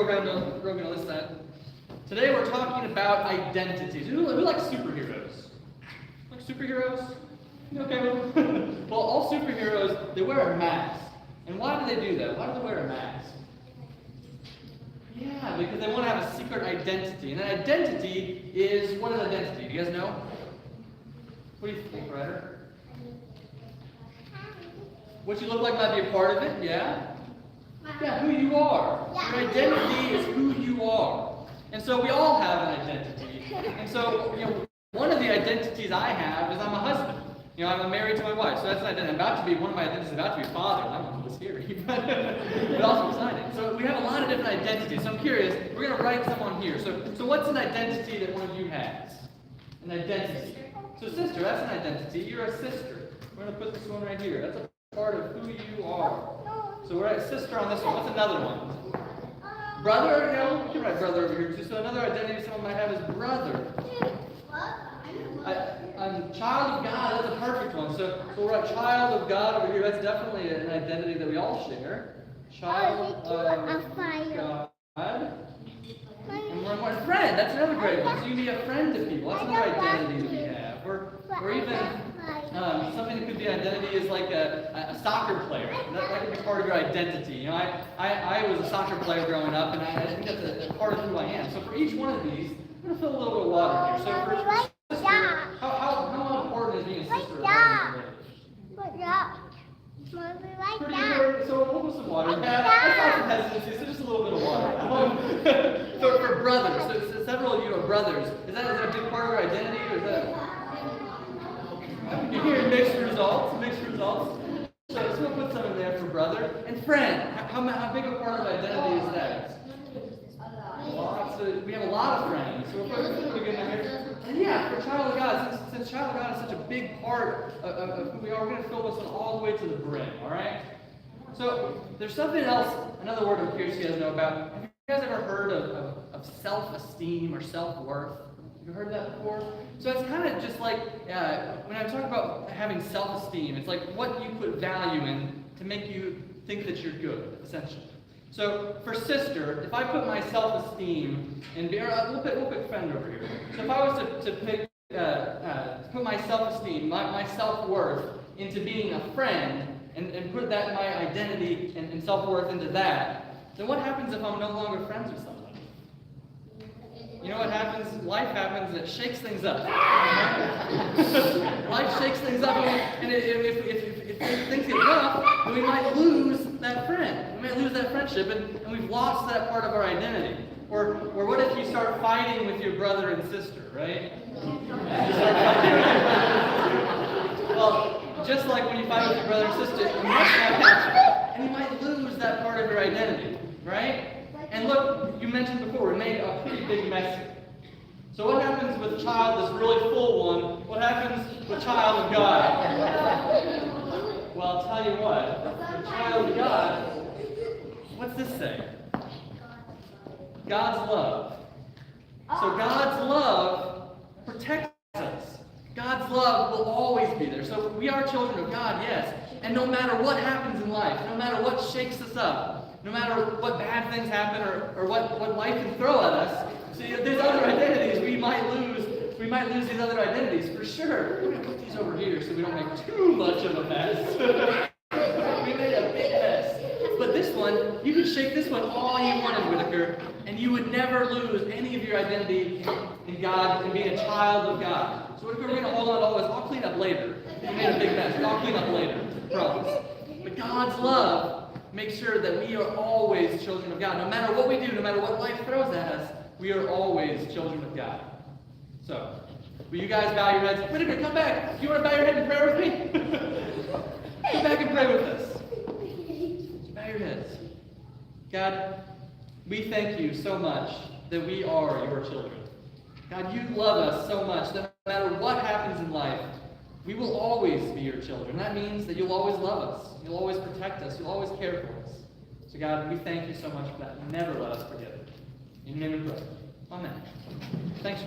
going to list that. Today we're talking about identities. Who likes superheroes? Like superheroes? You okay with them? Well, all superheroes, they wear a mask. And why do they do that? Why do they wear a mask? Yeah, because they want to have a secret identity. And an identity is, what is identity? Do you guys know? What do you think, Ryder? What you look like might be a part of it, yeah? Yeah, who you are. Your identity is who you are. And so we all have an identity. And so, one of the identities I have is I'm a husband. I'm married to my wife, so that's an identity. One of my identities is about to be a father. That one was scary, but also exciting. So we have a lot of different identities. So I'm curious, we're going to write some on here. So what's an identity that one of you has? An identity. So sister, that's an identity. You're a sister. We're going to put this one right here. That's a part of who you are. So we're at sister on this one. What's another one? Brother, you can write brother over here too. So another identity someone might have is brother. Child of God, that's a perfect one. So we're a child of God over here. That's definitely an identity that we all share. Child of God. And we're a friend. That's another great one. So you can be a friend to people. That's another identity that we have. Or even something that could be identity is like a soccer player. That could be part of your identity. I was a soccer player growing up, and I think that's a part of who I am. So for each one of these, I'm going to fill a little bit of water here. So for sister, how important is being a sister? Pretty good. So we'll put some water. That's not some hesitancy, so just a little bit of water. For brothers, so several of you are brothers. Is that a big part of your identity, or is that? You're hearing mixed results. So we'll put some in there for brother. And friend, how big a part of identity is that? So we have a lot of friends. So we'll put a good in here. And yeah, for child of God, since child of God is such a big part of who we are, we're going to fill this one all the way to the brim, all right? So there's something else, another word I'm curious you guys know about. Have you guys ever heard of self-esteem or self-worth? Have you heard that before? So it's kind of just like, when I talk about having self-esteem, it's like what you put value in to make you think that you're good, essentially. So for sister, if I put my self-esteem in, we'll pick friend over here. So if I was to pick, put my self-esteem, my self-worth into being a friend, and put that my identity and self-worth into that, then what happens if I'm no longer friends with somebody? You know what happens? Life happens, it shakes things up. Life shakes things up, and if things get rough, then we might lose that friend. We might lose that friendship, and we've lost that part of our identity. Or what if you start fighting with your brother and sister, right? Well, just like when you fight with your brother and sister, you must have passion, and you might lose that part of your identity, right? And look, you mentioned before, we made a pretty big mess here. So what happens with a child that's really full one? What happens with child of God? Well, I'll tell you what. The child of God, what's this say? God's love. So God's love protects us. God's love will always be there. So we are children of God, yes. And no matter what happens in life, no matter what shakes us up, no matter what bad things happen or what life can throw at us, see, there's other identities we might lose. We might lose these other identities for sure. We're going to put these over here so we don't make too much of a mess. We made a big mess. But this one, you can shake this one all you wanted, Whitaker, and you would never lose any of your identity in God and being a child of God. So Whitaker, we're going to hold on to all this. I'll clean up later. We made a big mess. I'll clean up later. Promise. But God's love makes sure that we are always children of God. No matter what we do, no matter what life throws at us, we are always children of God. So, will you guys bow your heads? Whitaker, come back. Do you want to bow your head and pray with me? Come back and pray with us. Bow your heads. God, we thank you so much that we are your children. God, you love us so much that no matter what happens in life, we will always be your children. That means that you'll always love us. You'll always protect us. You'll always care for us. So God, we thank you so much for that. Never let us forget it. In your name we pray. Amen. Thanks for